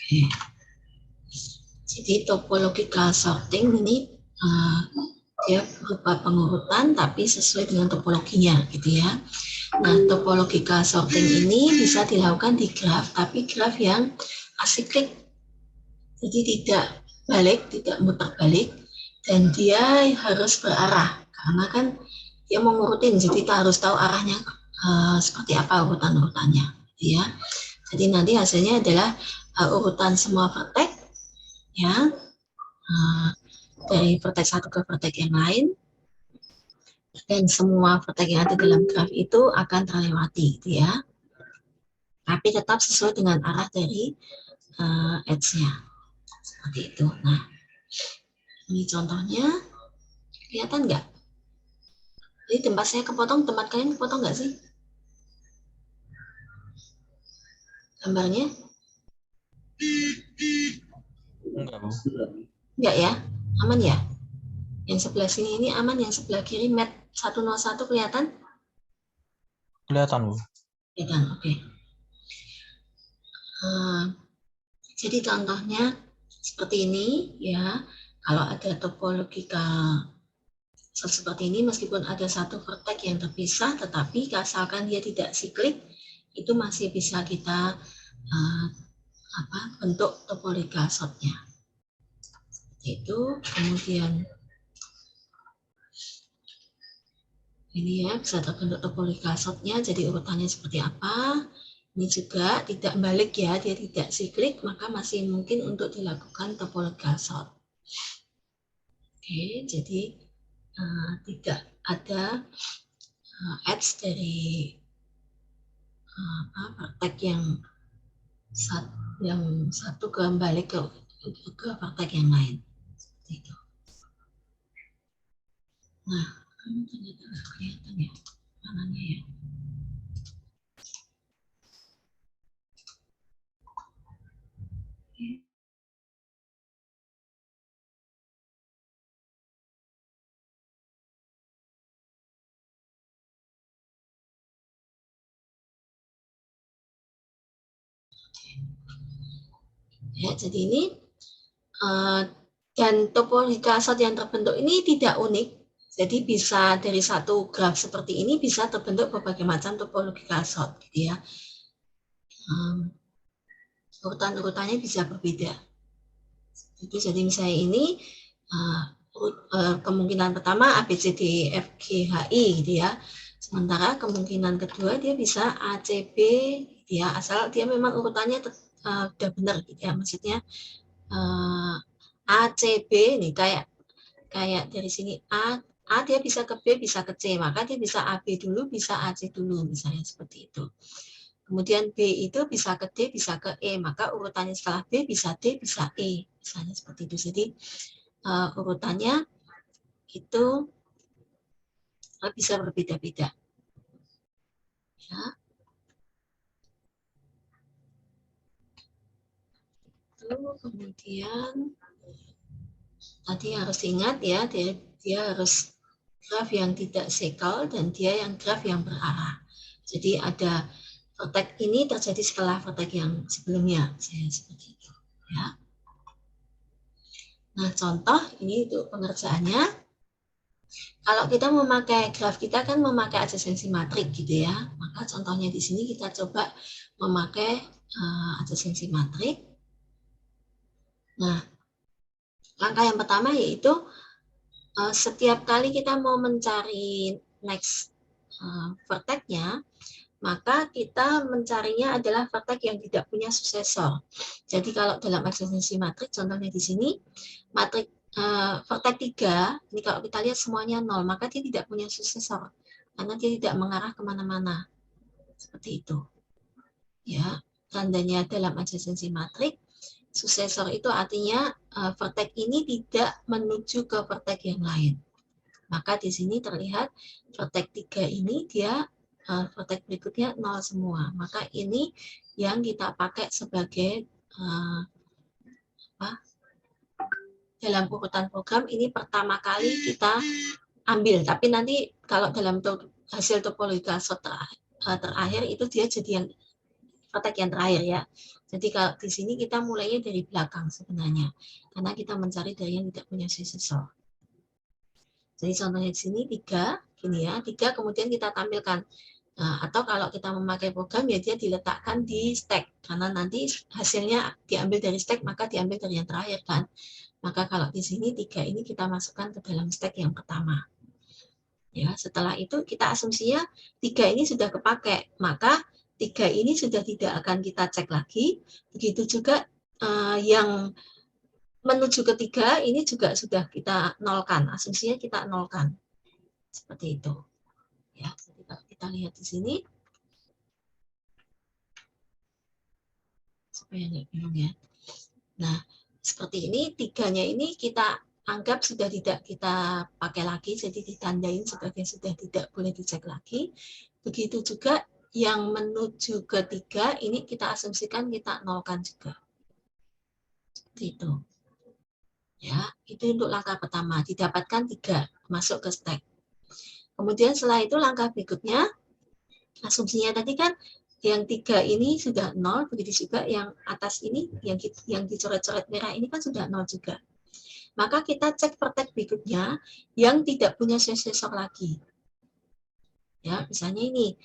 Oke. Jadi topological sorting ini dia berupa pengurutan tapi sesuai dengan topologinya gitu ya. Nah, topological sorting ini bisa dilakukan di graf, tapi graf yang asiklik. Jadi tidak balik, tidak muter balik, dan dia harus berarah karena kan dia mau ngurutin, jadi kita harus tahu arahnya seperti apa urutan-urutannya, gitu ya. Jadi nanti hasilnya adalah urutan semua vertex, ya, dari vertex satu ke vertex yang lain, dan semua vertex yang ada dalam graf itu akan terlewati, gitu ya. Tapi tetap sesuai dengan arah dari edge-nya, seperti itu. Nah, ini contohnya, kelihatan nggak? Jadi tempat saya kepotong, tempat kalian kepotong nggak sih? Gambarnya? Enggak, Bu. Enggak ya? Aman ya? Yang sebelah sini ini aman, yang sebelah kiri mat 101 kelihatan? Kelihatan, Bu. Kelihatan, oke. Jadi contohnya seperti ini ya. Kalau ada topologikal seperti ini, meskipun ada satu vertex yang terpisah, tetapi asalkan dia tidak siklik, itu masih bisa kita bentuk topological sortnya. Itu kemudian ini ya, bisa terbentuk topological sortnya, jadi urutannya seperti apa. Ini juga tidak balik ya, dia tidak siklik, maka masih mungkin untuk dilakukan topological sort. Oke, jadi tidak ada edge dari vertex yang satu kembali ke vertex yang lain. Seperti itu. Nah, ternyata nggak kelihatan ya mananya ya. Ya, jadi ini dan topological sort yang terbentuk ini tidak unik. Jadi bisa dari satu graf seperti ini bisa terbentuk berbagai macam topological sort, gitu ya. Urutan-urutannya bisa berbeda. Jadi misalnya ini kemungkinan pertama A, B, C, D, E, F, G, H, I, gitu ya. Sementara kemungkinan kedua dia bisa A, C, B, gitu ya. Asal dia memang urutannya udah benar, gitu ya. Maksudnya A, C, B, nih kayak dari sini A dia bisa ke B, bisa ke C, maka dia bisa AB dulu, bisa AC dulu, misalnya seperti itu. Kemudian B itu bisa ke D, bisa ke E, maka urutannya setelah B bisa D, bisa E, misalnya seperti itu. Jadi urutannya itu bisa berbeda-beda. Ya. Kemudian tadi harus ingat ya, dia harus graf yang tidak sekal dan dia yang graf yang berarah. Jadi ada vertex ini terjadi setelah vertex yang sebelumnya, seperti itu. Ya. Nah, contoh ini untuk pengerjaannya. Kalau kita memakai graf, kita kan memakai adjacency matrix gitu ya. Maka contohnya di sini kita coba memakai adjacency matrix. Nah, langkah yang pertama yaitu setiap kali kita mau mencari next vertex-nya, maka kita mencarinya adalah vertex yang tidak punya suksesor. Jadi kalau dalam adjacency matrix, contohnya di sini, matrix vertex 3, ini kalau kita lihat semuanya 0, maka dia tidak punya suksesor, karena dia tidak mengarah kemana-mana. Seperti itu. Ya, tandanya dalam adjacency matrix, suksesor itu artinya vertex ini tidak menuju ke vertex yang lain. Maka di sini terlihat vertex 3 ini dia vertex berikutnya 0 semua. Maka ini yang kita pakai sebagai dalam urutan program ini pertama kali kita ambil. Tapi nanti kalau dalam hasil topological sort terakhir itu dia jadi yang vertex yang terakhir ya. Jadi kalau di sini kita mulainya dari belakang sebenarnya, karena kita mencari dari yang tidak punya successor. Jadi contohnya di sini 3, gini ya, 3 kemudian kita tampilkan. Nah, atau kalau kita memakai program ya dia diletakkan di stack, karena nanti hasilnya diambil dari stack maka diambil dari yang terakhir kan. Maka kalau di sini 3 ini kita masukkan ke dalam stack yang pertama. Ya, setelah itu kita asumsinya 3 ini sudah kepakai, maka 3 ini sudah tidak akan kita cek lagi. Begitu juga yang menuju ke 3 ini juga sudah kita nolkan, asumsinya kita nolkan. Seperti itu. Ya, jadi kalau kita lihat di sini supaya nggak bingung ya. Nah, seperti ini 3-nya ini kita anggap sudah tidak kita pakai lagi, jadi ditandain sebagai sudah tidak boleh dicek lagi. Begitu juga yang menuju ke 3 ini kita asumsikan kita nolkan juga. Seperti itu. Ya, itu untuk langkah pertama, didapatkan 3 masuk ke stack. Kemudian setelah itu langkah berikutnya, asumsinya tadi kan yang 3 ini sudah 0, begitu juga yang atas ini, yang dicoret-coret merah ini kan sudah 0 juga. Maka kita cek vertex berikutnya yang tidak punya successor lagi. Ya, misalnya ini,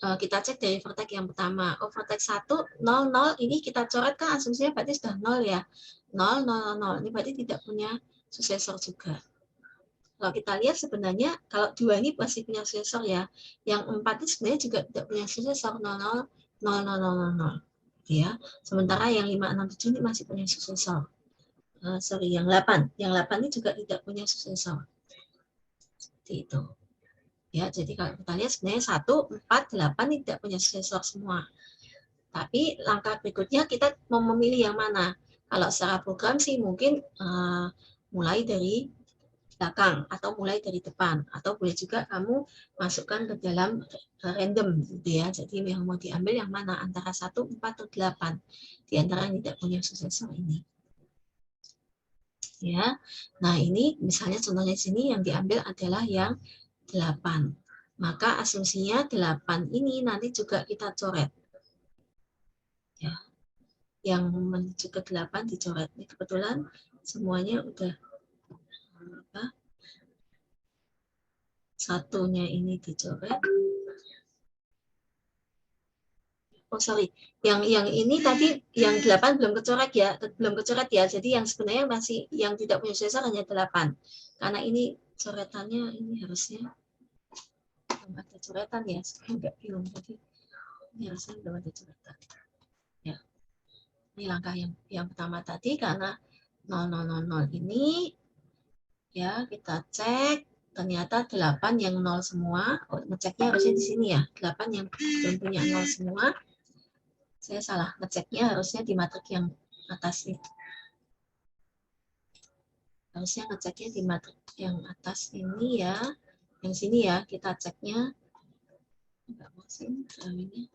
kita cek dari vertex yang pertama. Oh, vertex 1, 0, 0, ini kita coret kan asumsinya berarti sudah 0 ya. 0, 0, 0, ini berarti tidak punya successor juga. Kalau kita lihat sebenarnya kalau 2 ini masih punya successor ya. Yang 4 ini sebenarnya juga tidak punya successor 00 0000 ya. Sementara yang 5 6 7 ini masih punya successor. Yang 8 ini juga tidak punya successor. Seperti itu. Ya, jadi kalau kita lihat sebenarnya 1 4 8 ini tidak punya successor semua. Tapi langkah berikutnya kita mau memilih yang mana? Kalau secara program sih mungkin mulai dari belakang atau mulai dari depan, atau boleh juga kamu masukkan ke dalam random gitu ya. Jadi yang mau diambil yang mana antara 1, 4 atau 8 di antara yang tidak punya successor ini. Ya. Nah, ini misalnya contohnya di sini yang diambil adalah yang 8. Maka asumsinya 8 ini nanti juga kita coret. Ya. Yang menuju ke 8 dicoret. Ini kebetulan semuanya udah satunya ini dicoret. Oh sorry, yang ini tadi yang 8 belum kecoret ya. Jadi yang sebenarnya masih yang tidak punya successor hanya 8. Karena ini coretannya ini harusnya belum ada coretan ya, enggak bingung. Jadi ini harusnya belum ada coretan. Ya. Ini langkah yang pertama tadi karena 0000 ini ya kita cek. Ternyata 8 yang 0 semua, ngeceknya harusnya di sini ya, 8 yang belum punya 0 semua, saya salah, ngeceknya harusnya di matrik yang atas ini. Harusnya ngeceknya di matrik yang atas ini ya, yang sini ya, kita ceknya. Enggak mau sini, ini.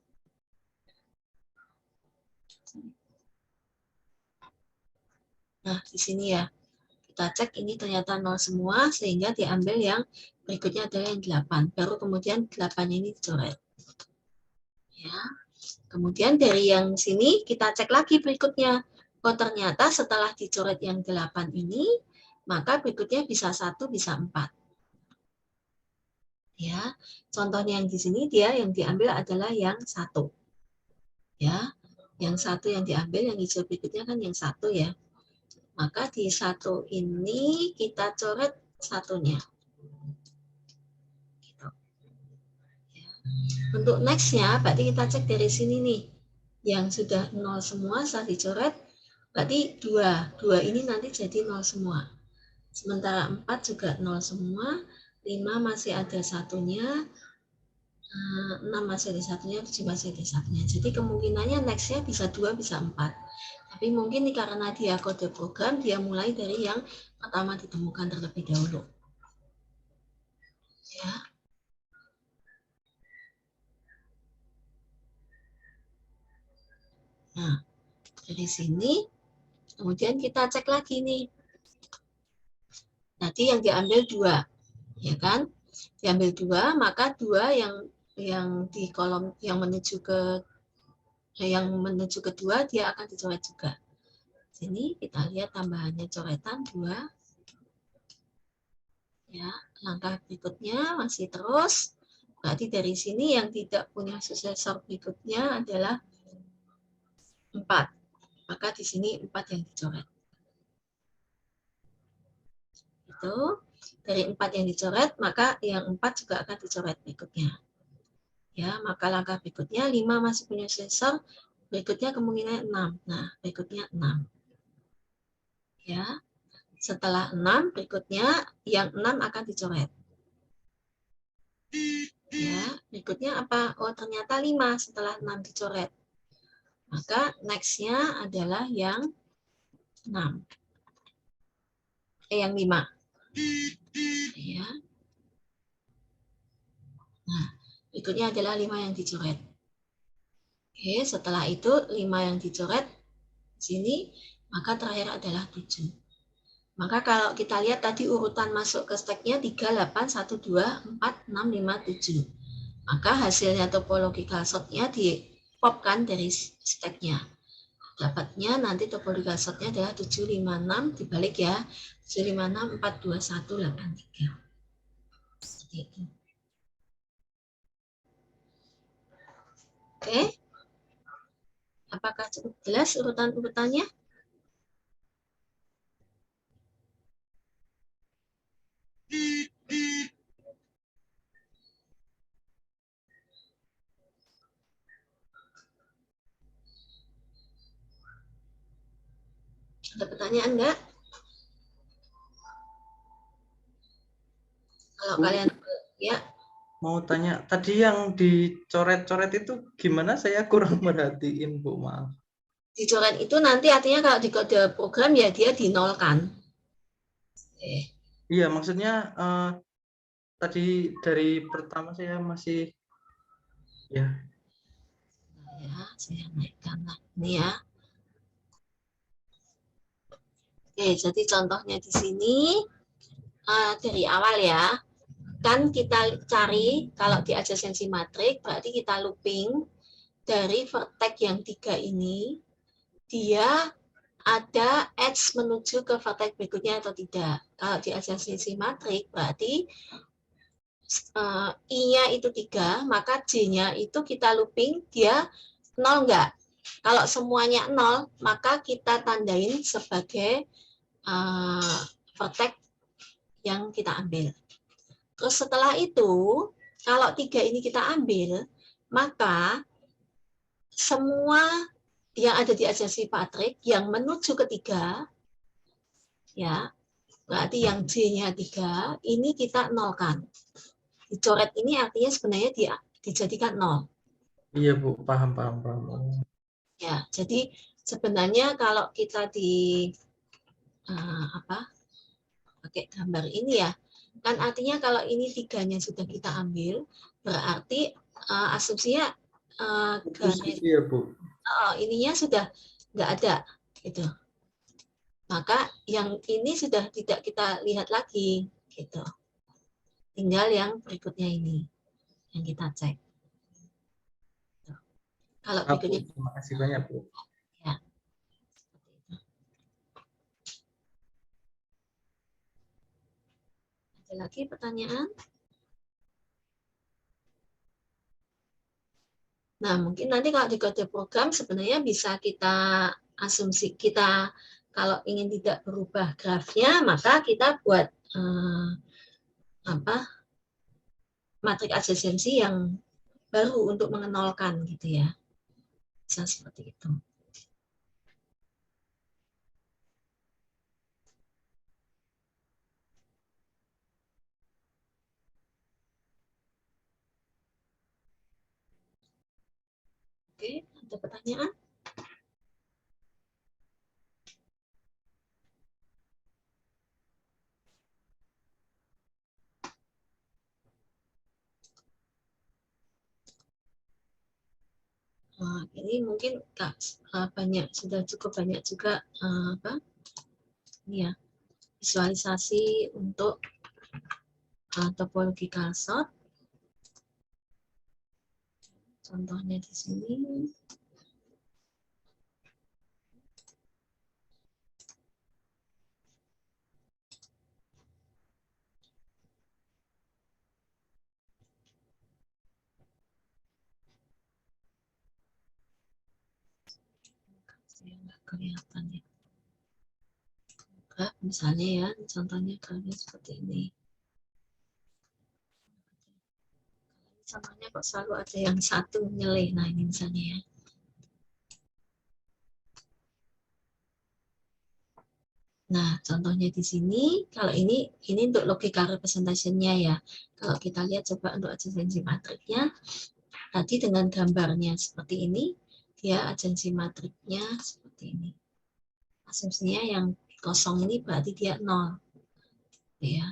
Nah, di sini ya. Kita cek ini ternyata 0 semua, sehingga diambil yang berikutnya adalah yang 8. Baru kemudian 8 ini dicoret. Ya. Kemudian dari yang sini kita cek lagi berikutnya. Oh ternyata setelah dicoret yang 8 ini, maka berikutnya bisa 1, bisa 4. Ya. Contohnya yang di sini dia yang diambil adalah yang 1. Ya. Yang 1 yang diambil, yang hijau berikutnya kan yang 1 ya. Maka di 1 ini kita coret 1-nya. Gitu. Ya. Untuk next-nya, berarti kita cek dari sini nih. Yang sudah 0 semua saat dicoret, berarti 2. 2 ini nanti jadi 0 semua. Sementara 4 juga 0 semua, 5 masih ada 1-nya, 6 masih ada 1-nya, 7 masih ada 1-nya. Jadi kemungkinannya next-nya bisa 2, bisa 4. Tapi mungkin nih karena dia kode program, dia mulai dari yang pertama ditemukan terlebih dahulu. Ya. Nah, dari sini, kemudian kita cek lagi nih. Nanti yang diambil 2, ya kan? Diambil 2, maka 2 yang di kolom yang menuju ke yang menuju kedua dia akan dicoret juga. Sini kita lihat tambahannya coretan 2. Ya, langkah berikutnya masih terus. Berarti dari sini yang tidak punya suksesor berikutnya adalah 4. Maka di sini 4 yang dicoret. Itu dari 4 yang dicoret, maka yang 4 juga akan dicoret berikutnya. Ya, maka langkah berikutnya 5 masih punya suksesor, berikutnya kemungkinan 6. Nah, berikutnya 6. Ya. Setelah 6 berikutnya yang 6 akan dicoret. Ya, berikutnya apa? Oh, ternyata 5 setelah 6 dicoret. Maka next-nya adalah yang 6. Yang 5. Ya. Nah, berikutnya adalah 5 yang dicoret. Oke, setelah itu 5 yang dicoret sini, maka terakhir adalah 7. Maka kalau kita lihat tadi urutan masuk ke stacknya 3, 8, 1, 2, 4, 6, 5, 7. Maka hasilnya topological sort-nya di-popkan dari stacknya. Dapatnya nanti topological sort-nya adalah 756 dibalik ya. 756, 421, 83. Seperti itu. Oke. Apakah cukup jelas urutan-urutannya? Ada pertanyaan enggak? Kalau Bu, kalian ya, mau tanya, tadi yang dicoret-coret itu gimana? Saya kurang merhatiin, Bu, maaf. dicoret itu nanti artinya kalau di kode program ya dia dinolkan. Iya, maksudnya tadi dari pertama saya masih ya. Ya, saya naikkan lah. Ini ya. Oke, jadi contohnya di sini dari awal ya. Kan kita cari kalau di adjacency matrix berarti kita looping dari vertex yang 3 ini dia ada edge menuju ke vertex berikutnya atau tidak. Kalau di adjacency matrix berarti I-nya itu 3, maka J-nya itu kita looping dia 0 enggak. Kalau semuanya 0, maka kita tandain sebagai vertex yang kita ambil. Terus setelah itu, kalau 3 ini kita ambil, maka semua yang ada di adjacency matrix yang menuju ke 3, ya, berarti yang J-nya 3, ini kita nolkan. Dicoret ini artinya sebenarnya dijadikan 0. Iya, Bu, paham. Ya, jadi sebenarnya kalau kita pakai gambar ini ya, kan artinya kalau ini 3-nya sudah kita ambil, berarti asumsinya garis Iya, Bu. ininya sudah nggak ada, gitu. Maka yang ini sudah tidak kita lihat lagi, gitu. Tinggal yang berikutnya ini yang kita cek. Kalau berikutnya, Terima kasih banyak, Bu. ya. Ada lagi pertanyaan? Nah, mungkin nanti kalau di kode program sebenarnya bisa kita asumsi kita kalau ingin tidak berubah grafnya, maka kita buat matriks adjacensi yang baru untuk mengenolkan gitu ya. Bisa seperti itu. Oke, ada pertanyaan? Ini mungkin sudah cukup banyak juga ya, visualisasi untuk topological sort. Contohnya di sini. kelihatan ya. Graf misalnya ya, contohnya grafnya seperti ini. Contohnya kok selalu ada yang satu nyeleh. Nah ini misalnya ya. Nah, contohnya di sini, kalau ini untuk logical representation-nya ya. Kalau kita lihat coba untuk adjacency matriknya, tadi dengan gambarnya seperti ini, dia adjacency matriknya seperti ini. Asumsinya yang kosong ini berarti dia 0. Ya.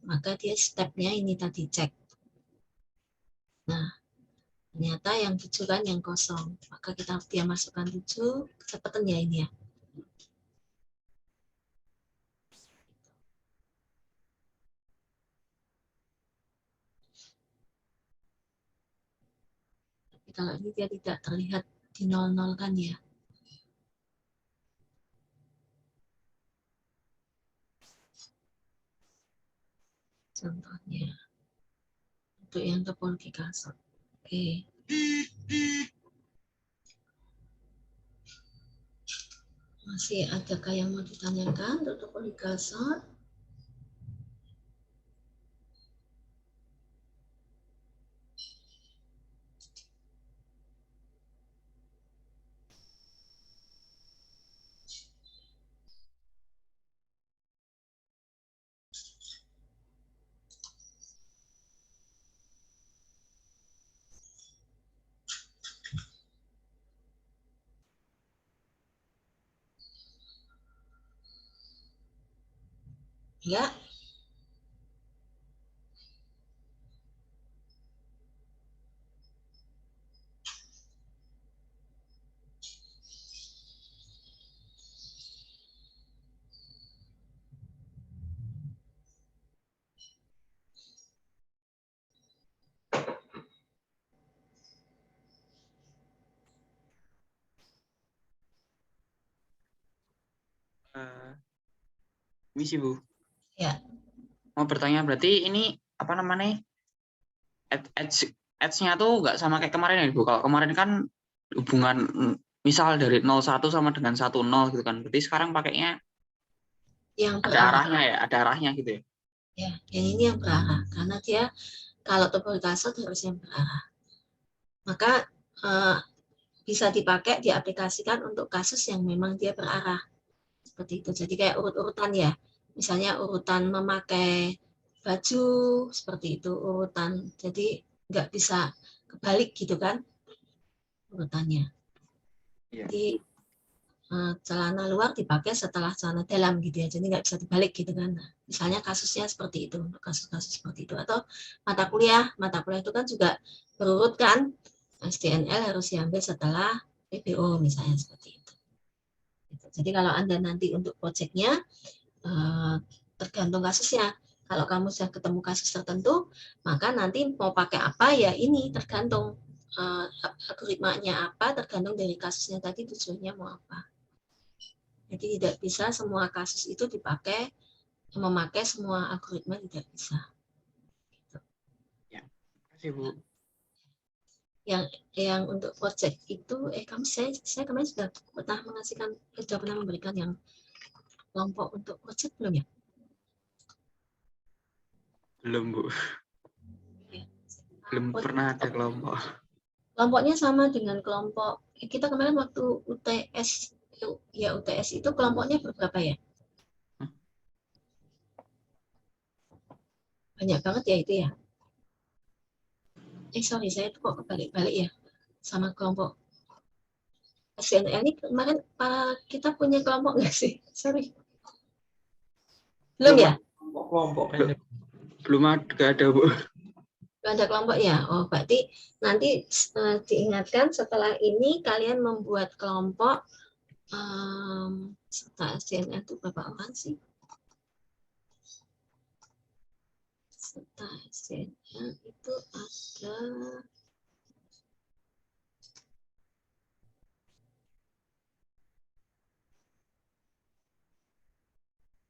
Maka dia step-nya ini tadi cek. Nah, ternyata yang 7 kan yang kosong. Maka dia masukkan 7, kecepatan ya ini ya. Tapi kalau ini dia tidak terlihat di 00 kan ya. Contohnya untuk yang topologi kasar. Oke. Masih adakah yang mau ditanyakan untuk topologi kasar? Ya. Misi Bu. Ya. Mau bertanya berarti ini apa namanya? Edge-nya tuh nggak sama kayak kemarin ya Bu. Kalau kemarin kan hubungan misal dari 01 sama dengan 10 gitu kan. Berarti sekarang pakainya Yang ada berarah. arahnya ya, ada arahnya gitu ya. Ya, yang ini yang berarah. Karena dia kalau topologi kasar harusnya berarah. Maka bisa dipakai, diaplikasikan untuk kasus yang memang dia berarah. Seperti itu. Jadi kayak urut-urutan ya. Misalnya urutan memakai baju, seperti itu urutan. Jadi nggak bisa kebalik gitu kan urutannya. Iya. Jadi celana luar dipakai setelah celana dalam gitu ya. Jadi nggak bisa dibalik gitu kan. Nah, misalnya kasusnya seperti itu, untuk kasus-kasus seperti itu. Atau mata kuliah itu kan juga berurut kan. SDNL harus diambil setelah PPO misalnya seperti itu. Jadi kalau Anda nanti untuk proyeknya tergantung kasusnya. Kalau kamu sudah ketemu kasus tertentu, maka nanti mau pakai apa ya ini tergantung algoritmanya apa, tergantung dari kasusnya tadi tujuannya mau apa. Jadi tidak bisa semua kasus itu dipakai, memakai semua algoritma tidak bisa. Ya, kasih Bu. Yang untuk project itu, saya kemarin sudah pernah memberikan yang kelompok untuk project belum ya? Belum Bu. Belum pernah ada kelompok. Kelompoknya sama dengan kelompok kita kemarin waktu UTS ya, UTS itu kelompoknya berapa ya? Banyak banget ya itu ya. Sorry, saya tuh kok kebalik-balik ya sama kelompok SNL ini. Kemarin kita punya kelompok nggak sih? Sorry. Belum ya? Kelompok kayaknya. Belum ada Bu. Belum ada kelompok ya? Oh, berarti nanti diingatkan setelah ini kalian membuat kelompok serta SNL itu berapa orang sih? Serta SNL itu ada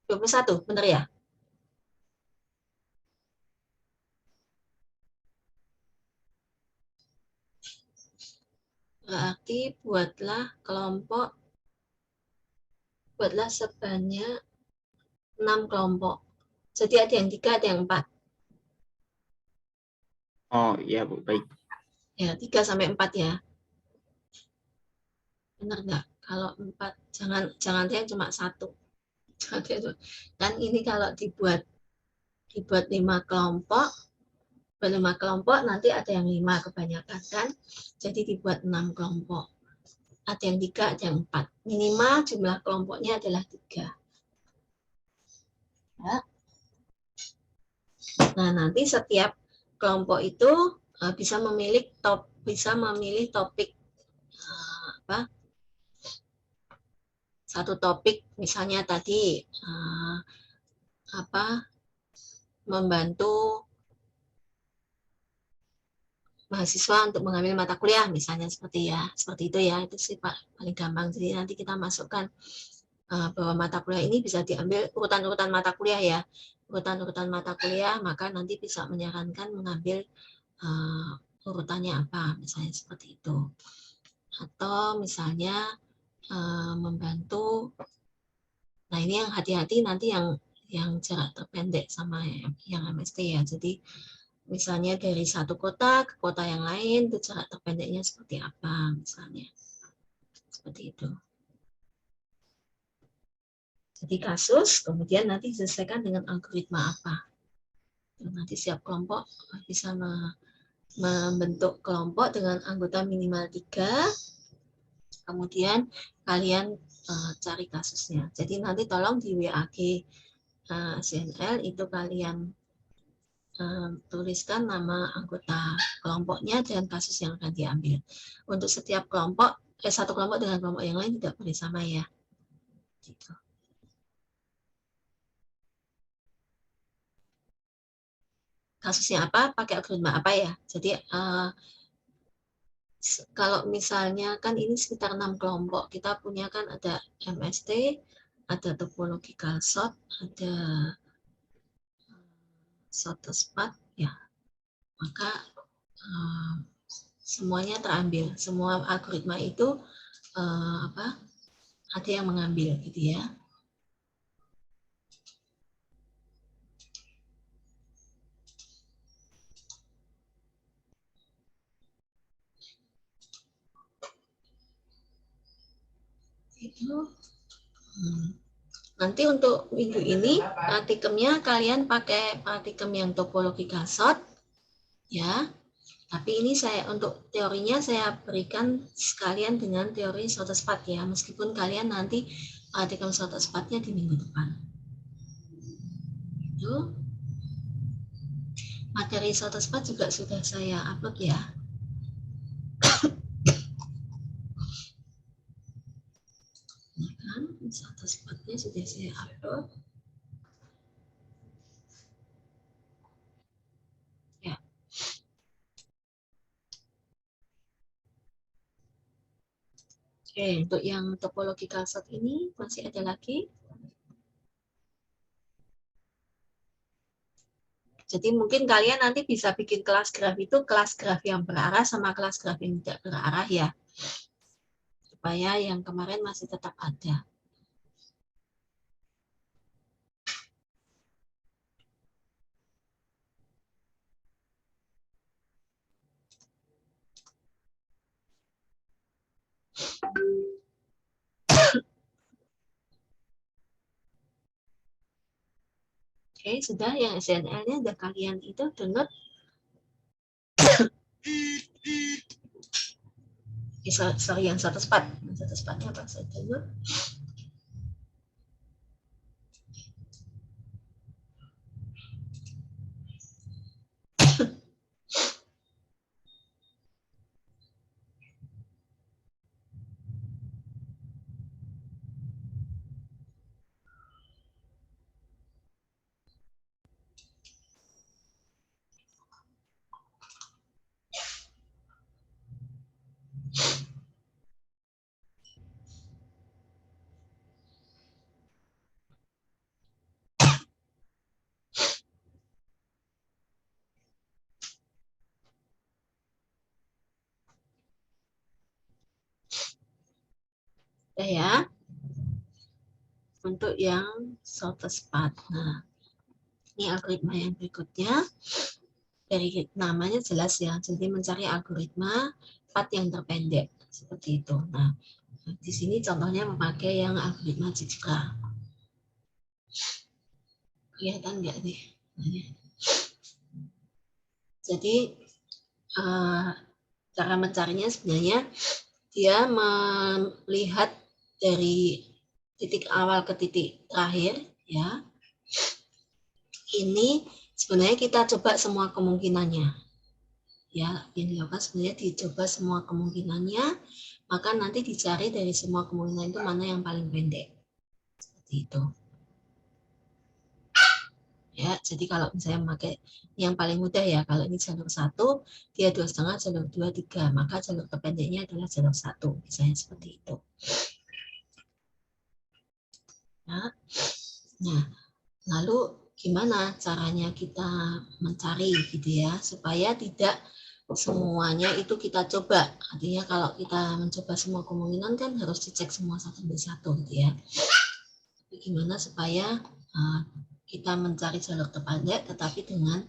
21, benar ya? Berarti buatlah kelompok buatlah sebanyak 6 kelompok. Jadi ada yang 3, ada yang 4. Oh iya Bu, baik. Ya, 3 sampai 4 ya. Benar nggak? Kalau 4, jangan yang cuma 1. Kan ini kalau dibuat 5 kelompok, 5 kelompok nanti ada yang 5 kebanyakan kan. Jadi dibuat 6 kelompok. Ada yang 3, ada yang 4. Minimal jumlah kelompoknya adalah 3. Ya. Nah, nanti setiap kelompok itu bisa memilih topik satu topik, misalnya tadi membantu mahasiswa untuk mengambil mata kuliah, misalnya seperti itu ya, itu sih Pak paling gampang. Jadi nanti kita masukkan bahwa mata kuliah ini bisa diambil urutan-urutan mata kuliah ya, urutan-urutan mata kuliah, maka nanti bisa menyarankan mengambil urutannya apa, misalnya seperti itu. Atau misalnya membantu, nah ini yang hati-hati nanti yang jarak terpendek sama yang MST ya. Jadi misalnya dari satu kota ke kota yang lain, itu jarak terpendeknya seperti apa, misalnya seperti itu. Jadi kasus, kemudian nanti diselesaikan dengan algoritma apa. Nanti setiap kelompok bisa membentuk kelompok dengan anggota minimal 3, kemudian kalian cari kasusnya. Jadi nanti tolong di WAG CNL itu kalian tuliskan nama anggota kelompoknya dan kasus yang akan diambil. Untuk setiap kelompok, satu kelompok dengan kelompok yang lain tidak boleh sama ya. Gitu. Kasusnya apa? Pakai algoritma apa ya? Jadi kalau misalnya kan ini sekitar 6 kelompok, kita punya kan ada MST, ada topological sort, ada SORT-SPAT, ya. Maka semuanya terambil, semua algoritma itu ada yang mengambil gitu ya. Itu nanti untuk minggu ini praktikumnya kalian pakai praktikum yang topological sort ya. Tapi ini untuk teorinya saya berikan sekalian dengan teori SORT-SPAT ya, meskipun kalian nanti praktikum SORT-SPAT-nya di minggu depan. Itu materi SORT-SPAT juga sudah saya upload ya. Nah kan, SORT-SPAT-nya sudah saya upload. Ya. Oke, untuk yang topological sort ini masih ada lagi. Jadi mungkin kalian nanti bisa bikin kelas graf itu kelas graf yang berarah sama kelas graf yang tidak berarah ya. Supaya yang kemarin masih tetap ada. Oke, sudah yang SNL-nya udah kalian itu download. Sorry, yang SORT-SPAT. Yang SORT-SPAT-nya apa? Saya download. Udah ya. untuk yang shortest path. Nah, ini algoritma yang berikutnya. Dari namanya jelas ya, jadi mencari algoritma path yang terpendek seperti itu. Nah, di sini contohnya memakai yang algoritma Dijkstra. Kelihatan nggak nih? Jadi cara mencarinya sebenarnya dia melihat dari titik awal ke titik terakhir, ya. Ini sebenarnya kita coba semua kemungkinannya. Ya, yang dilakukan sebenarnya dicoba semua kemungkinannya, maka nanti dicari dari semua kemungkinan itu mana yang paling pendek. Seperti itu. Ya, jadi kalau misalnya memakai yang paling mudah ya, kalau ini jalur 1, dia 2,5, jalur 2, 3, maka jalur terpendeknya adalah jalur 1, misalnya seperti itu. Ya. Nah, lalu gimana caranya kita mencari gitu ya, supaya tidak semuanya itu kita coba. Artinya kalau kita mencoba semua kemungkinan kan harus dicek semua satu demi satu gitu ya. Tapi gimana supaya kita mencari jalur terpendek tetapi dengan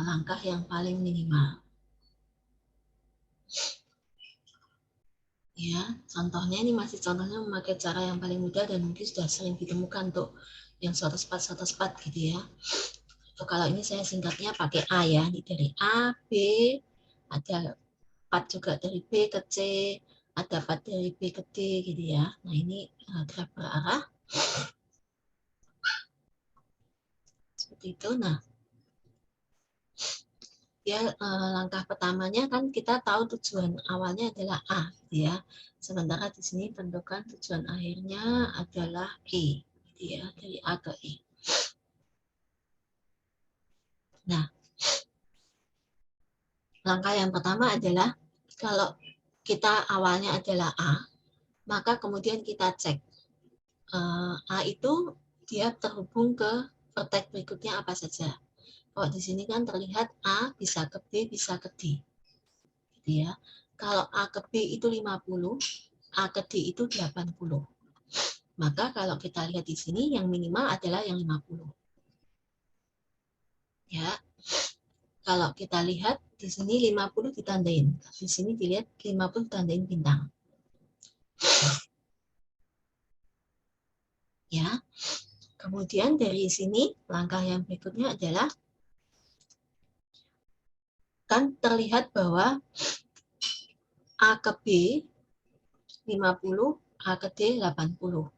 langkah yang paling minimal. Ya, contohnya ini masih contohnya memakai cara yang paling mudah dan mungkin sudah sering ditemukan tuh yang shortest path gitu ya. So, kalau ini saya singkatnya pakai A ya, ini dari A, B, ada path juga dari B ke C, ada path dari B ke D gitu ya. Nah ini graf berarah seperti itu. Nah, ya langkah pertamanya kan kita tahu tujuan awalnya adalah A, gitu ya. Sementara di sini tentukan tujuan akhirnya adalah E, gitu ya, dari A ke E. Nah, langkah yang pertama adalah kalau kita awalnya adalah A, maka kemudian kita cek A itu dia terhubung ke vertex berikutnya apa saja. Kalau di sini kan terlihat A bisa ke B, bisa ke D. Gitu ya. Kalau A ke B itu 50, A ke D itu 80. Maka kalau kita lihat di sini yang minimal adalah yang 50. Ya. Kalau kita lihat di sini 50 ditandain. Di sini dilihat 50 ditandain bintang. Ya. Kemudian dari sini langkah yang berikutnya adalah kan terlihat bahwa A ke B 50, A ke D 80.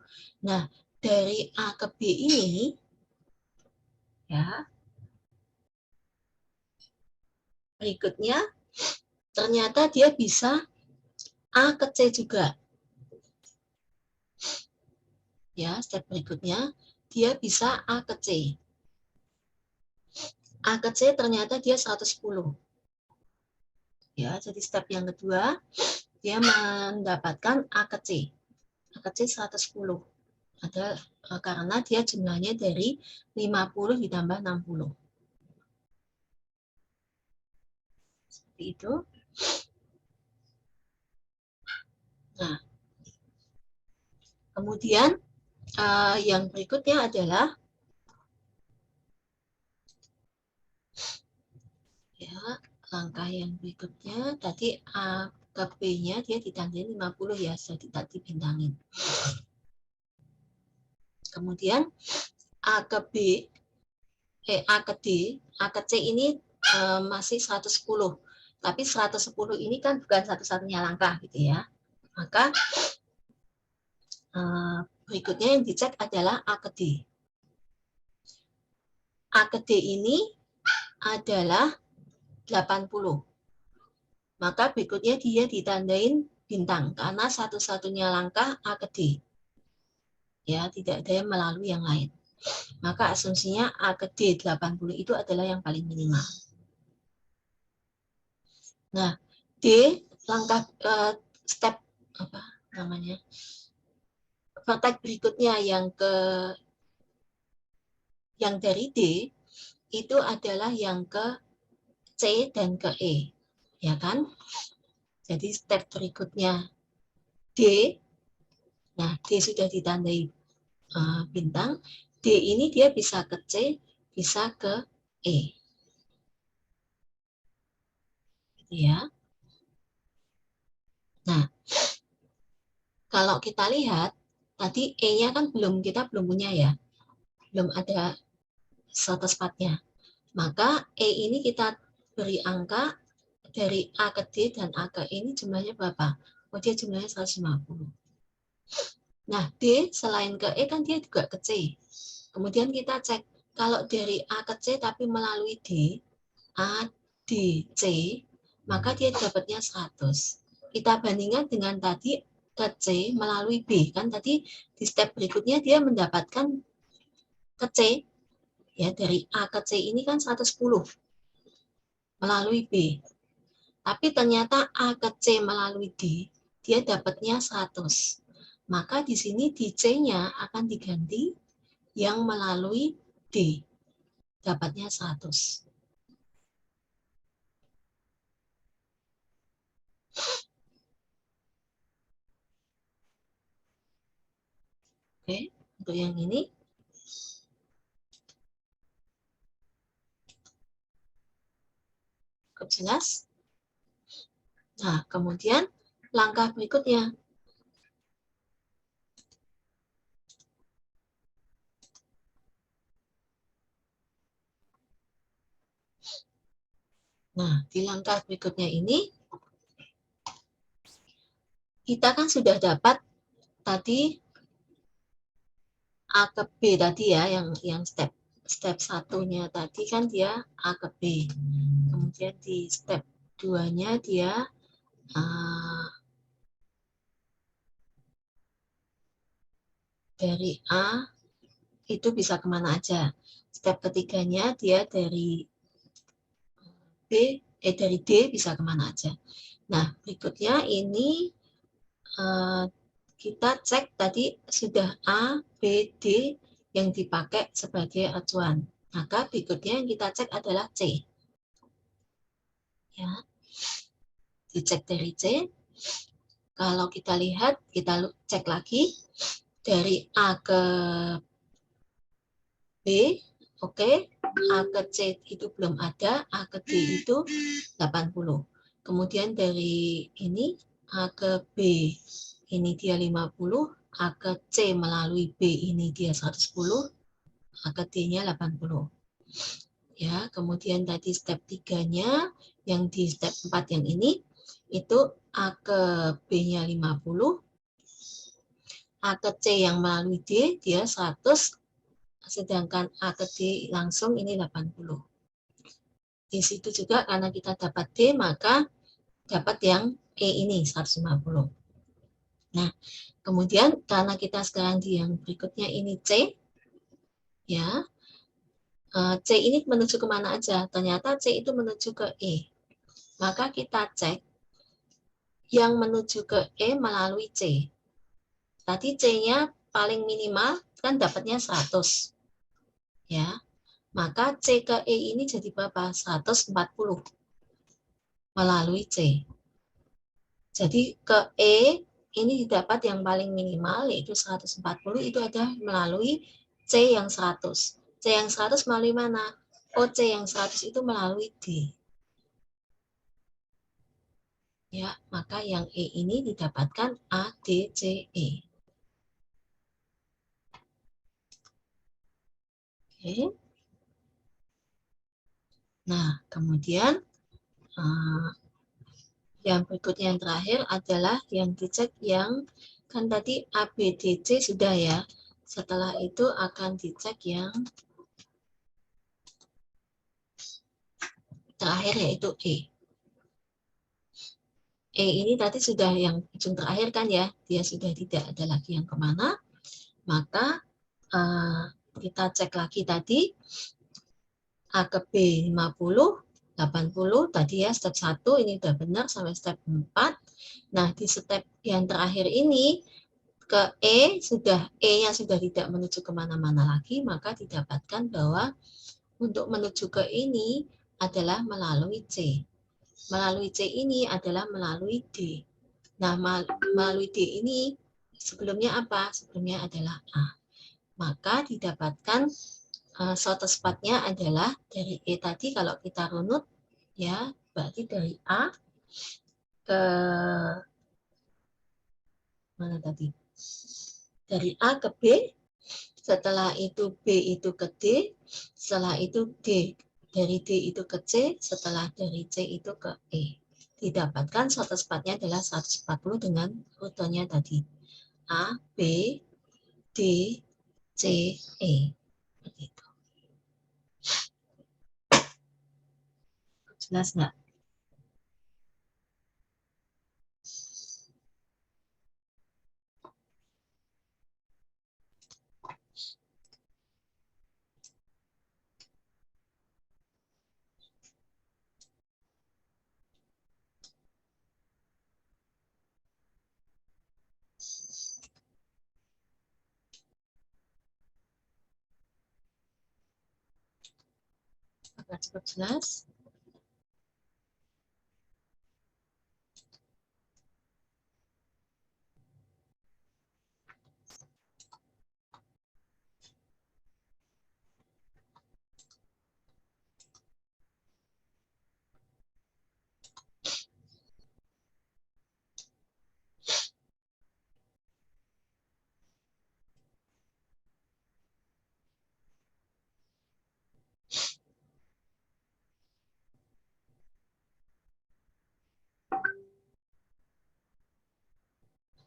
Nah, dari A ke B ini ya berikutnya ternyata dia bisa A ke C juga. Ya, step berikutnya dia bisa A ke C. A ke C ternyata dia 110. Ya, jadi step yang kedua dia mendapatkan A ke C. A ke C 110. Ada karena dia jumlahnya dari 50 ditambah 60. Seperti itu. Nah, kemudian yang berikutnya adalah ya, langkah yang berikutnya tadi A ke B-nya dia ditandain 50 ya, sudah tidak dibintangin. Kemudian A ke B, A ke D, A ke C ini masih 110. Tapi 110 ini kan bukan satu-satunya langkah gitu ya. Maka berikutnya yang dicek adalah A ke D. A ke D ini adalah 80. Maka berikutnya dia ditandain bintang karena satu-satunya langkah A ke D. Ya, tidak ada yang melalui yang lain. Maka asumsinya A ke D 80 itu adalah yang paling minimal. Nah, D langkah step apa namanya? Vertex berikutnya yang dari D itu adalah yang ke C dan ke E. Ya kan? Jadi step berikutnya D. Nah, D sudah ditandai bintang, D ini dia bisa ke C, bisa ke E. Gitu ya. Nah, kalau kita lihat, tadi E-nya kan kita belum punya ya. Belum ada setespatnya. Maka E ini kita beri angka dari A ke D dan A ke E ini jumlahnya berapa? Oh, dia jumlahnya 150. Nah, D selain ke E kan dia juga ke C. Kemudian kita cek, kalau dari A ke C tapi melalui D, A, D, C, maka dia dapatnya 100. Kita bandingkan dengan tadi ke C melalui B. Kan tadi di step berikutnya dia mendapatkan ke C. Ya, dari A ke C ini kan 110 melalui B. Tapi ternyata A ke C melalui D, dia dapatnya 100. Maka di sini di C-nya akan diganti yang melalui D. Dapatnya 100. Oke, untuk yang ini. Cukup jelas? Nah, kemudian langkah berikutnya. Nah, di langkah berikutnya ini, kita kan sudah dapat tadi A ke B tadi ya, yang step satunya tadi kan dia A ke B. Kemudian di step 2-nya dia dari A itu bisa kemana aja. Step ketiganya dia dari dari D bisa kemana aja. Nah, berikutnya ini kita cek tadi sudah A, B, D yang dipakai sebagai acuan. Maka berikutnya yang kita cek adalah C. Ya. Dicek dari C. Kalau kita lihat, kita cek lagi dari A ke B, oke. A ke C itu belum ada, A ke D itu 80. Kemudian dari ini A ke B ini dia 50, A ke C melalui B ini dia 110, A ke D-nya 80. Ya, kemudian tadi step 3-nya yang di step 4 yang ini itu A ke B-nya 50, A ke C yang melalui D dia 100, sedangkan A ke D langsung ini 80. Di situ juga karena kita dapat D, maka dapat yang E ini 150. Nah, kemudian karena kita sekarang di yang berikutnya ini C, ya, C ini menuju kemana aja? Ternyata C itu menuju ke E. Maka kita cek yang menuju ke E melalui C. Tadi C-nya paling minimal kan dapatnya 100. Ya. Maka C ke E ini jadi berapa? 140 melalui C. Jadi ke E ini didapat yang paling minimal yaitu 140 itu ada melalui C yang 100. C yang 100 melalui mana? Oh, C yang 100 itu melalui D. Ya, maka yang E ini didapatkan A, D, C, E. Oke. Nah, kemudian yang berikutnya yang terakhir adalah yang dicek yang kan tadi A, B, D, C sudah ya. Setelah itu akan dicek yang terakhir yaitu E. E ini tadi sudah yang ujung terakhir kan ya. Dia sudah tidak ada lagi yang kemana. Maka kita cek lagi tadi A ke B 50, 80 tadi ya step 1 ini udah benar sampai step 4. Nah, di step yang terakhir ini ke E sudah E-nya sudah tidak menuju kemana-mana lagi, maka didapatkan bahwa untuk menuju ke ini adalah melalui C. Melalui C ini adalah melalui D. Nah, melalui D ini sebelumnya apa? Sebelumnya adalah A. maka didapatkan shortest path-nya adalah dari E tadi kalau kita runut ya, berarti dari A ke mana tadi? Dari A ke B, setelah itu B itu ke D, setelah itu D, dari D itu ke C, setelah dari C itu ke E. Didapatkan shortest path-nya adalah 140 dengan rutenya tadi. A, B, D, C, E. Begitu. Jelas nggak? Apakah cukup jelas?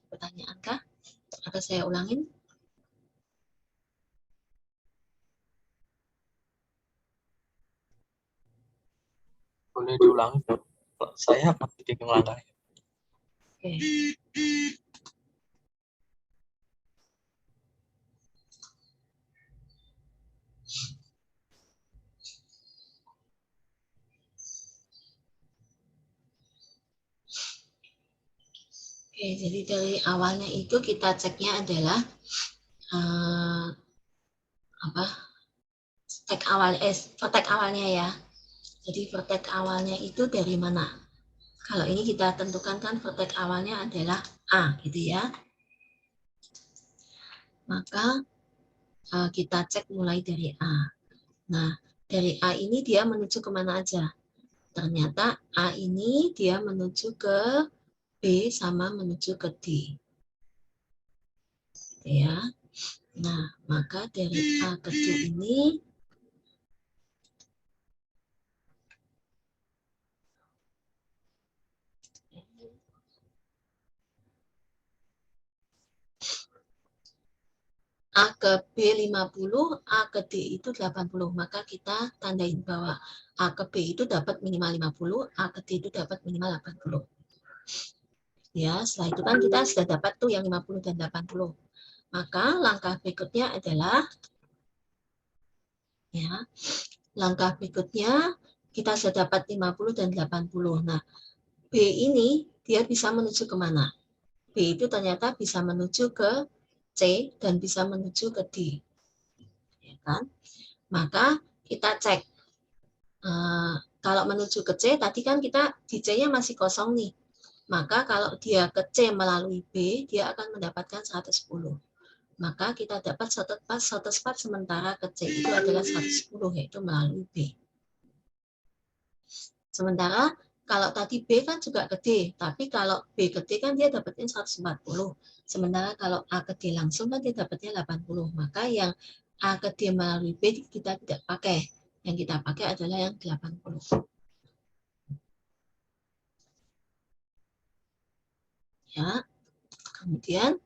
Pertanyaan kah? Atau saya ulangin? Boleh diulangi, Bu? Saya masih bingung langkahnya. Oke. Oke, jadi dari awalnya itu kita ceknya adalah vertex awalnya ya. Jadi vertex awalnya itu dari mana? Kalau ini kita tentukan kan vertex awalnya adalah A gitu ya. Maka kita cek mulai dari A. Nah, dari A ini dia menuju kemana aja? Ternyata A ini dia menuju ke B sama menuju ke D. Ya. Nah, maka dari A ke D ini A ke B 50, A ke D itu 80. Maka kita tandain bahwa A ke B itu dapat minimal 50, A ke D itu dapat minimal 80. Ya, setelah itu kan kita sudah dapat tuh yang 50 dan 80. Maka langkah berikutnya adalah ya, langkah berikutnya kita sudah dapat 50 dan 80. Nah, B ini dia bisa menuju kemana? B itu ternyata bisa menuju ke C dan bisa menuju ke D. Ya kan? Maka kita cek. Kalau menuju ke C, tadi kan kita di C-nya masih kosong nih. Maka kalau dia ke C melalui B, dia akan mendapatkan 110. Maka kita dapat shortest path sementara ke C itu adalah 110, yaitu melalui B. Sementara kalau tadi B kan juga ke D, tapi kalau B ke D kan dia dapatnya 140. Sementara kalau A ke D langsung kan dia dapatnya 80. Maka yang A ke D melalui B kita tidak pakai. Yang kita pakai adalah yang 80. Ya. Kemudian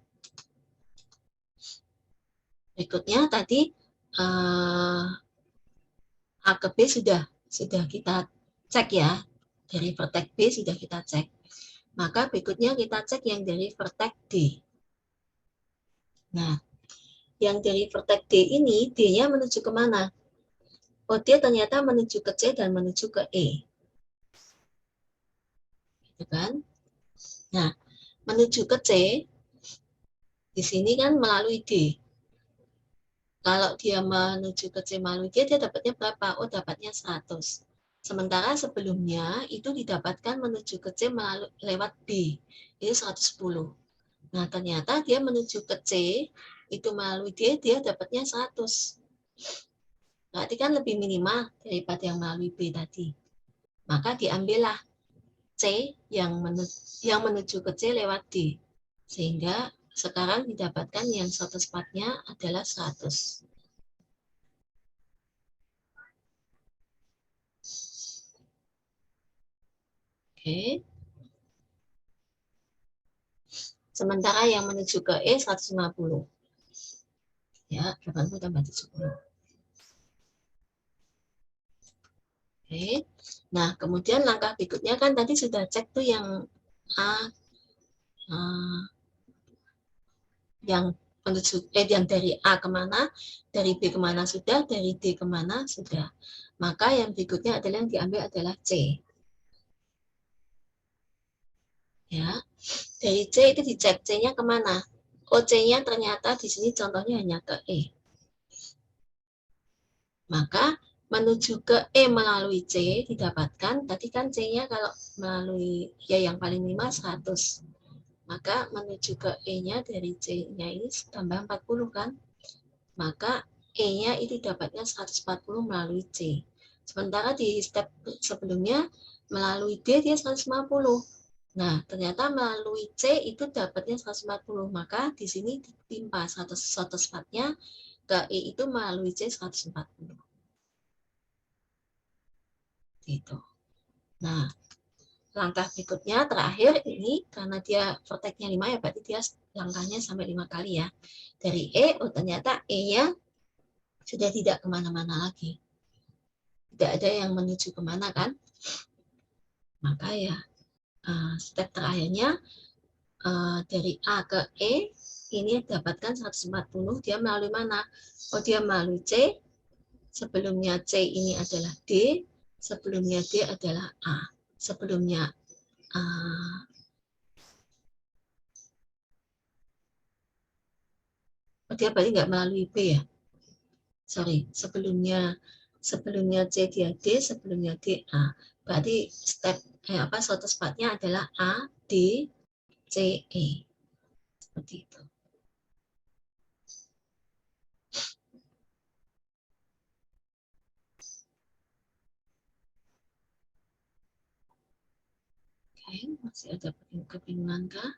berikutnya tadi A ke B sudah kita cek ya. Dari vertex B sudah kita cek. Maka berikutnya kita cek yang dari vertex D. Nah, yang dari vertex D ini, D-nya menuju kemana? Oh, dia ternyata menuju ke C dan menuju ke E. Gitu kan? Nah, menuju ke C, di sini kan melalui D. Kalau dia menuju ke C melalui D, dia dapatnya berapa? Oh, dapatnya 100. Sementara sebelumnya itu didapatkan menuju ke C lewat B, itu 110. Nah, ternyata dia menuju ke C itu melalui D, dia dapatnya 100. Berarti kan lebih minimal daripada yang melalui B tadi. Maka diambillah C yang menuju ke C lewat D. Sehingga sekarang didapatkan yang satu spatnya adalah 100. Oke. Sementara yang menuju ke E 150. Ya, 80 tambah 70. Oke. Nah, kemudian langkah berikutnya kan tadi sudah cek tuh yang A, yang menuju yang dari A kemana, dari B kemana sudah, dari D kemana sudah. Maka yang berikutnya adalah yang diambil adalah C. Ya, dari C itu dicek C-nya kemana. Oh, C-nya ternyata di sini contohnya hanya ke E. Maka menuju ke E melalui C didapatkan, tadi kan C-nya kalau melalui ya yang paling minimal 100. Maka menuju ke E-nya dari C-nya ini tambah 40 kan. Maka E-nya itu dapatnya 140 melalui C. Sementara di step sebelumnya melalui D dia 150. Nah, ternyata melalui C itu dapatnya 140. Maka di sini ditimpa 100 spatnya ke E itu melalui C 140. Gitu. Nah, langkah berikutnya terakhir ini karena dia verteknya 5 ya berarti dia langkahnya sampai 5 kali ya. Dari E, oh ternyata E-nya sudah tidak kemana-mana lagi. Tidak ada yang menuju kemana kan. Maka ya step terakhirnya dari A ke E ini dapatkan 140. Dia melalui mana? Oh dia melalui C. Sebelumnya C ini adalah D. Sebelumnya D adalah A. Sebelumnya dia berarti nggak melalui B ya. Sorry, sebelumnya C dia D, sebelumnya D A. Berarti step suatu spatnya adalah A, D, C, E. Seperti itu. Oke, masih ada kebingungan kah?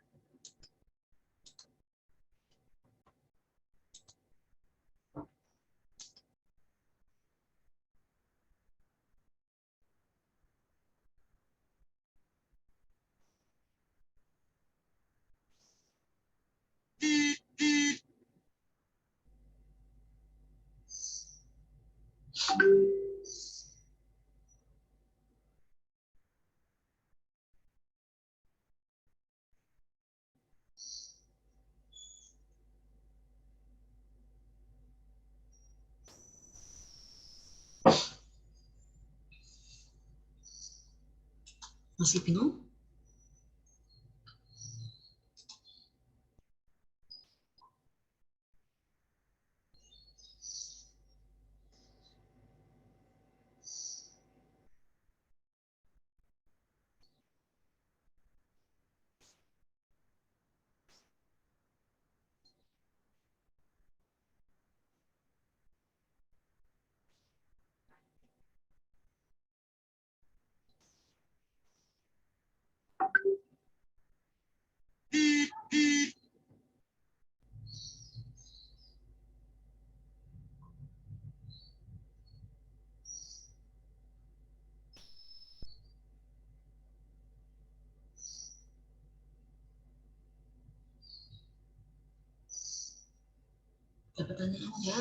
Masih bingung? Ada pertanyaan ya?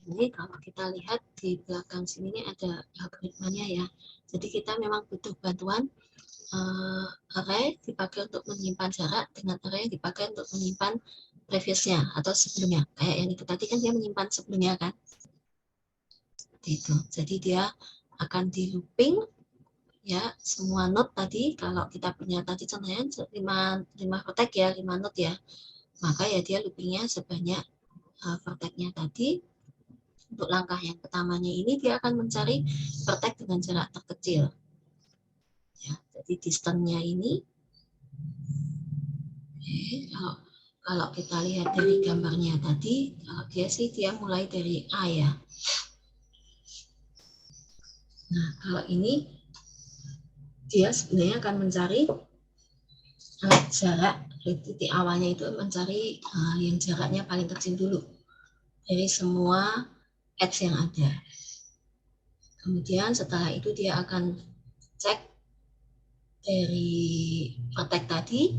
Ini kalau kita lihat di belakang sini ini ada algoritmanya ya. Jadi kita memang butuh bantuan array dipakai untuk menyimpan jarak dengan array dipakai untuk menyimpan previousnya atau sebelumnya. Kayak yang itu tadi kan dia menyimpan sebelumnya kan. Seperti itu. Jadi dia akan di looping ya semua node tadi. Kalau kita punya tadi contohnya 5 vertex ya, 5 node ya. Maka ya dia loopingnya sebanyak vertexnya tadi. Untuk langkah yang pertamanya ini dia akan mencari vertex dengan jarak terkecil. Ya, jadi distance-nya ini kalau kita lihat dari gambarnya tadi, kalau dia sih dia mulai dari A ya. Nah, kalau ini dia sebenarnya akan mencari jarak dari titik awalnya itu mencari yang jaraknya paling kecil dulu dari semua edge yang ada. Kemudian setelah itu dia akan cek dari vertex tadi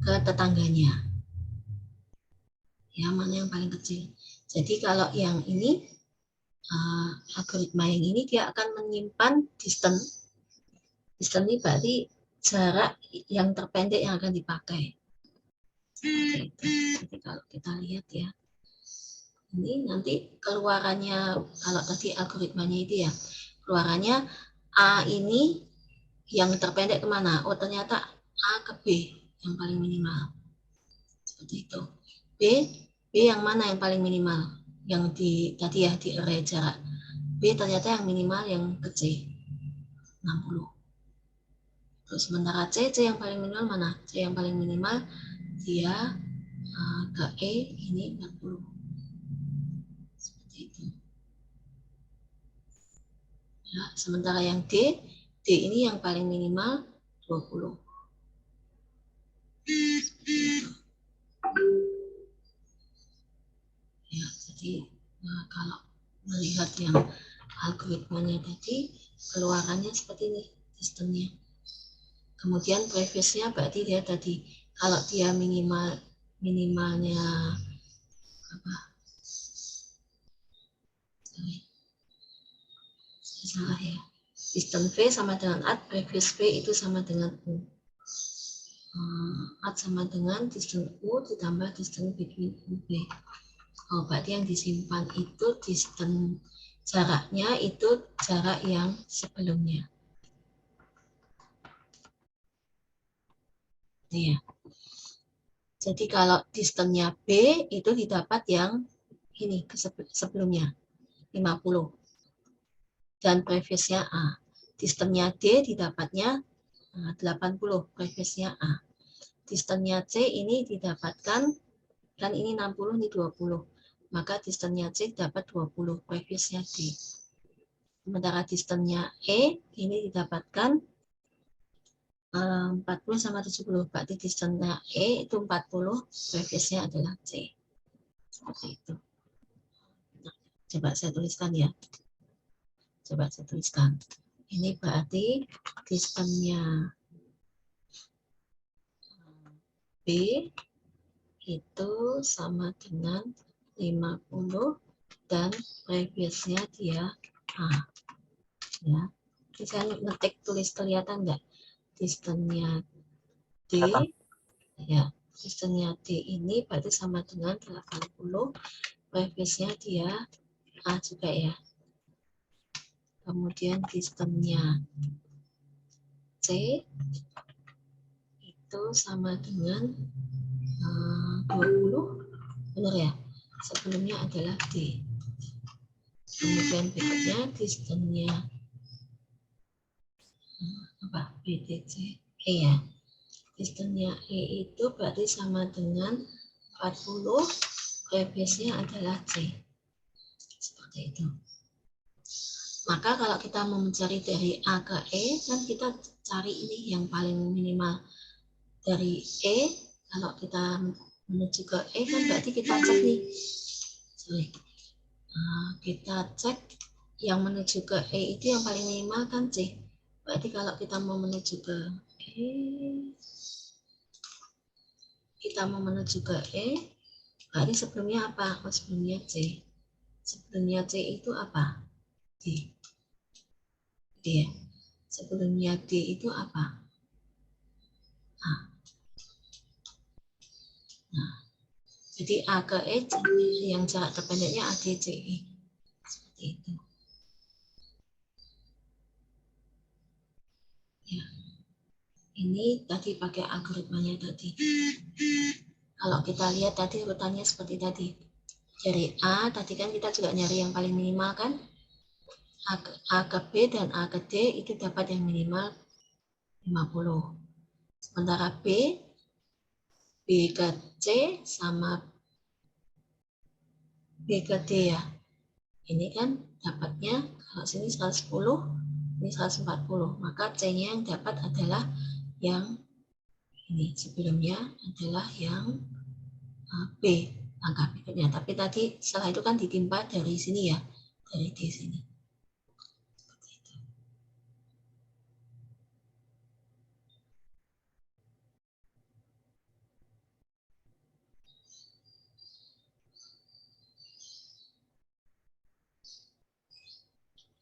ke tetangganya. Ya, mana yang paling kecil. Jadi kalau yang ini algoritma yang ini dia akan menyimpan distance. Distance ini berarti jarak yang terpendek yang akan dipakai. Seperti itu. Jadi kalau kita lihat ya, ini nanti keluarannya kalau tadi algoritmanya itu ya, keluarannya A ini yang terpendek kemana? Oh ternyata A ke B yang paling minimal. Seperti itu. B yang mana yang paling minimal? Yang tadi ya di array jarak. B ternyata yang minimal yang ke C 60. Terus sementara C yang paling minimal mana? C yang paling minimal dia ke E ini 40. Seperti itu. Ya, sementara yang D ini yang paling minimal 20. Ya, jadi kalau melihat yang algoritmanya tadi keluarannya seperti ini sistemnya. Kemudian previous-nya berarti dia tadi kalau dia minimalnya apa? Salah ya. Sistem V sama dengan add, previous V itu sama dengan U. Add sama dengan distance U ditambah distance between UB. Oh, berarti yang disimpan itu distance jaraknya itu jarak yang sebelumnya. Iya. Jadi kalau distance-nya B itu didapat yang ini sebelumnya 50. Dan previous-nya A. Distance-nya D didapatnya 80, previous-nya A. Distance-nya C ini didapatkan kan ini 60 ini 20. Maka distance-nya C dapat 20, previous-nya D. Sementara distance-nya E ini didapatkan 40 sama 70. Berarti distance-nya E itu 40, previous-nya adalah C. Seperti itu. Nah, coba saya tuliskan ya. Coba saya tuliskan. Ini berarti distance-nya B itu sama dengan 50 dan previous-nya dia A. Ya. Jadi saya ngetik tulis kelihatan nggak? Distance-nya D, ya, distance-nya D ini berarti sama dengan 80, previous-nya dia A juga ya. Kemudian distance-nya C itu sama dengan 20, benar ya? Sebelumnya adalah D. Kemudian berikutnya distance-nya apa? BDC E ya. Distance-nya E itu berarti sama dengan 40, previous-nya adalah C. Seperti itu. Maka kalau kita mau mencari dari A ke E, kan kita cari ini yang paling minimal. Dari E, kalau kita menuju ke E, kan berarti kita cek nih. Sorry. Kita cek yang menuju ke E itu yang paling minimal kan C. Berarti kalau kita mau menuju ke E, berarti sebelumnya apa? Oh, sebelumnya C. Sebelumnya C itu apa? D. D. Sebelumnya D itu apa? A. Nah, jadi A ke E yang jarak terpendeknya ADCE. Seperti itu. Ya. Ini tadi pakai algoritmanya tadi. Kalau kita lihat tadi urutannya seperti tadi. Dari A, tadi kan kita juga nyari yang paling minimal kan? A ke B dan A ke D itu dapat yang minimal 50. Sementara B ke C sama B ke D ya. Ini kan dapatnya, kalau sini 110, ini 140. Maka C-nya yang dapat adalah yang ini. Sebelumnya adalah yang B, langkah berikutnya. Tapi tadi setelah itu kan ditimpa dari sini ya, dari D sini.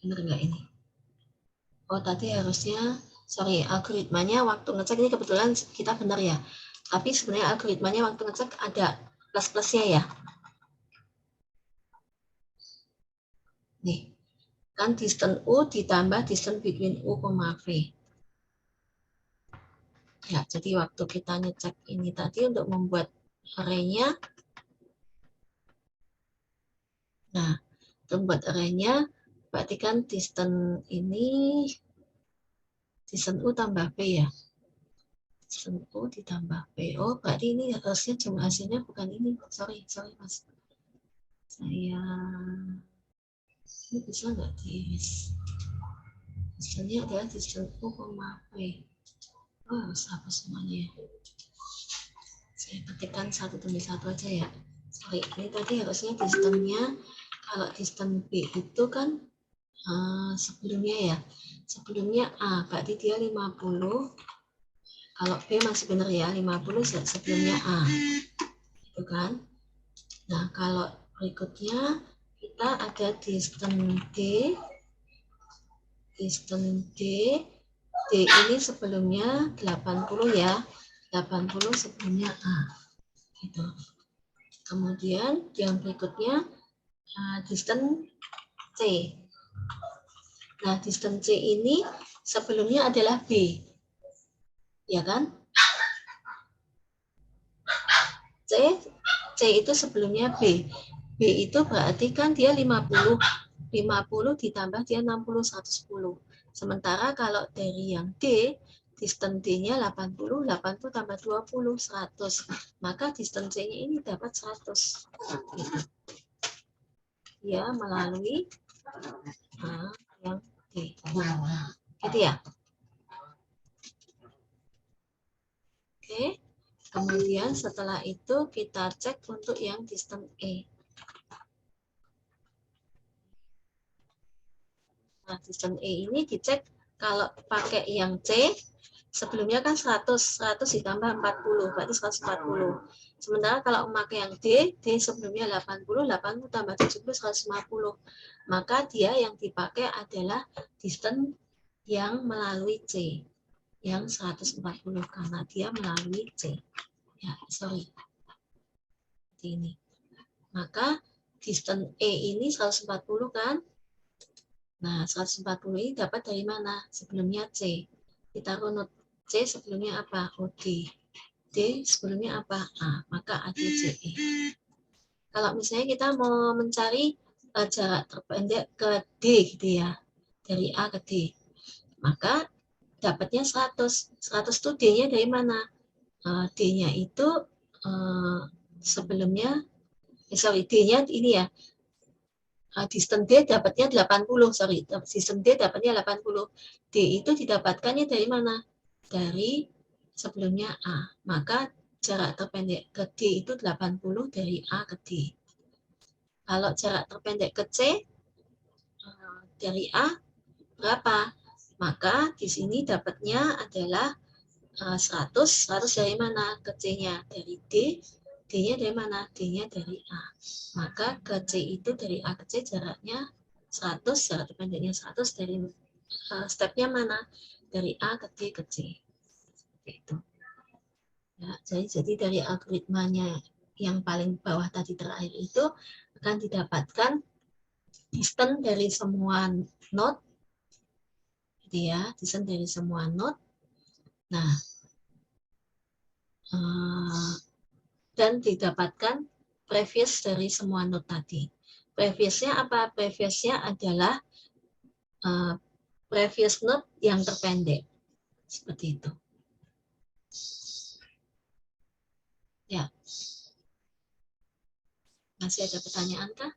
Benar nggak ini? Oh, tadi harusnya, sorry, algoritmanya waktu ngecek ini kebetulan kita benar ya. Tapi sebenarnya algoritmanya waktu ngecek ada plus-plusnya ya. Nih, kan distance U ditambah distance between U, V. Ya, jadi waktu kita ngecek ini tadi untuk membuat array-nya, nah, untuk membuat array-nya, berarti kan distance ini, distance U tambah P ya. Distance U ditambah P. Oh, berarti ini harusnya jumlah hasilnya bukan ini. Sorry Mas. Saya, ini bisa nggak hasilnya adalah distance U, P. Oh, harus apa semuanya? Saya ketikkan satu demi satu aja ya. Sorry, ini tadi harusnya distance-nya, kalau distance B itu kan sebelumnya ya. Sebelumnya A, berarti dia 50. Kalau B masih benar ya, 50 sebelumnya A. Itu kan. Nah, kalau berikutnya kita ada distance D. Distance D. D ini sebelumnya 80 ya. 80 sebelumnya A. Gitu. Kemudian yang berikutnya distance C. Nah, distance C ini sebelumnya adalah B. Ya kan? C itu sebelumnya B. B itu berarti kan dia 50. 50 ditambah dia 60, 110. Sementara kalau dari yang D, distance D-nya 80, 80 tambah 20, 100. Maka distance C-nya ini dapat 100. Gitu. Ya, melalui yang D. Gitu ya. Oke. Kemudian setelah itu kita cek untuk yang distance E. Nah, distance E ini dicek kalau pakai yang C, sebelumnya kan 100 ditambah 40, berarti 140. Sementara kalau memakai yang D sebelumnya 80 tambah 70, 150. Maka dia yang dipakai adalah distance yang melalui C, yang 140, karena dia melalui C. Ya, sorry. Seperti ini. Maka distance E ini 140 kan? Nah, 140 ini dapat dari mana? Sebelumnya C. Kita runut C sebelumnya apa? O, D. D sebelumnya apa? A. Maka ADCE. Kalau misalnya kita mau mencari jarak terpendek ke D gitu ya. Dari A ke D. Maka dapatnya 100. 100 itu D-nya dari mana? D-nya itu sebelumnya, D-nya ini ya. Distance D dapatnya 80, distance D dapatnya 80. D itu didapatkannya dari mana? Dari sebelumnya A. Maka jarak terpendek ke D itu 80 dari A ke D. Kalau jarak terpendek ke C dari A berapa? Maka di sini dapatnya adalah 100 dari mana? Ke C-nya dari D D-nya dari mana? D-nya dari A. Maka ke C itu dari A ke C jaraknya 100, jarak terpendeknya 100 dari stepnya mana? Dari A ke D ke C. Seperti itu. Ya, jadi dari algoritmanya yang paling bawah tadi terakhir itu akan didapatkan distance dari semua node, gitu ya, distance dari semua node. Nah, dan didapatkan previous dari semua node tadi. Previousnya apa? Previousnya adalah previous node yang terpendek. Seperti itu. Ya. Masih ada pertanyaan kah?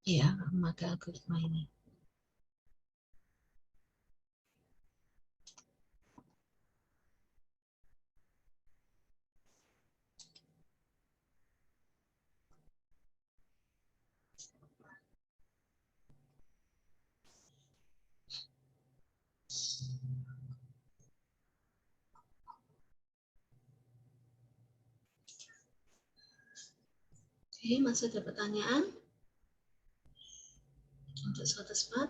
Iya, memakai algoritma ini. Oke, masih ada pertanyaan untuk suatu spot?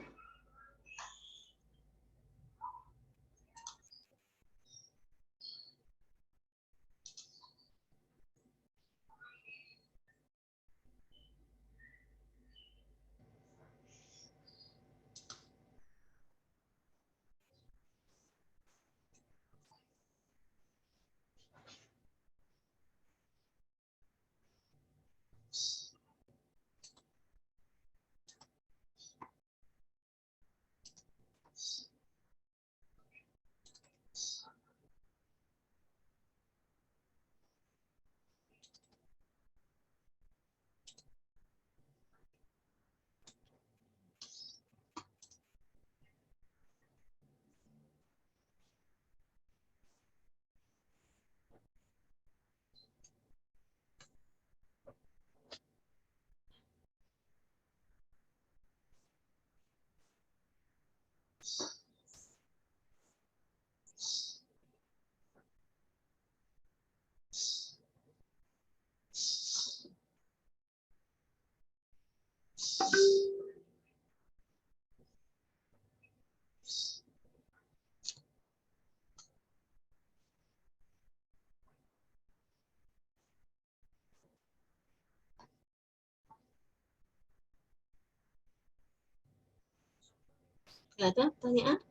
Tidak ada pertanyaan?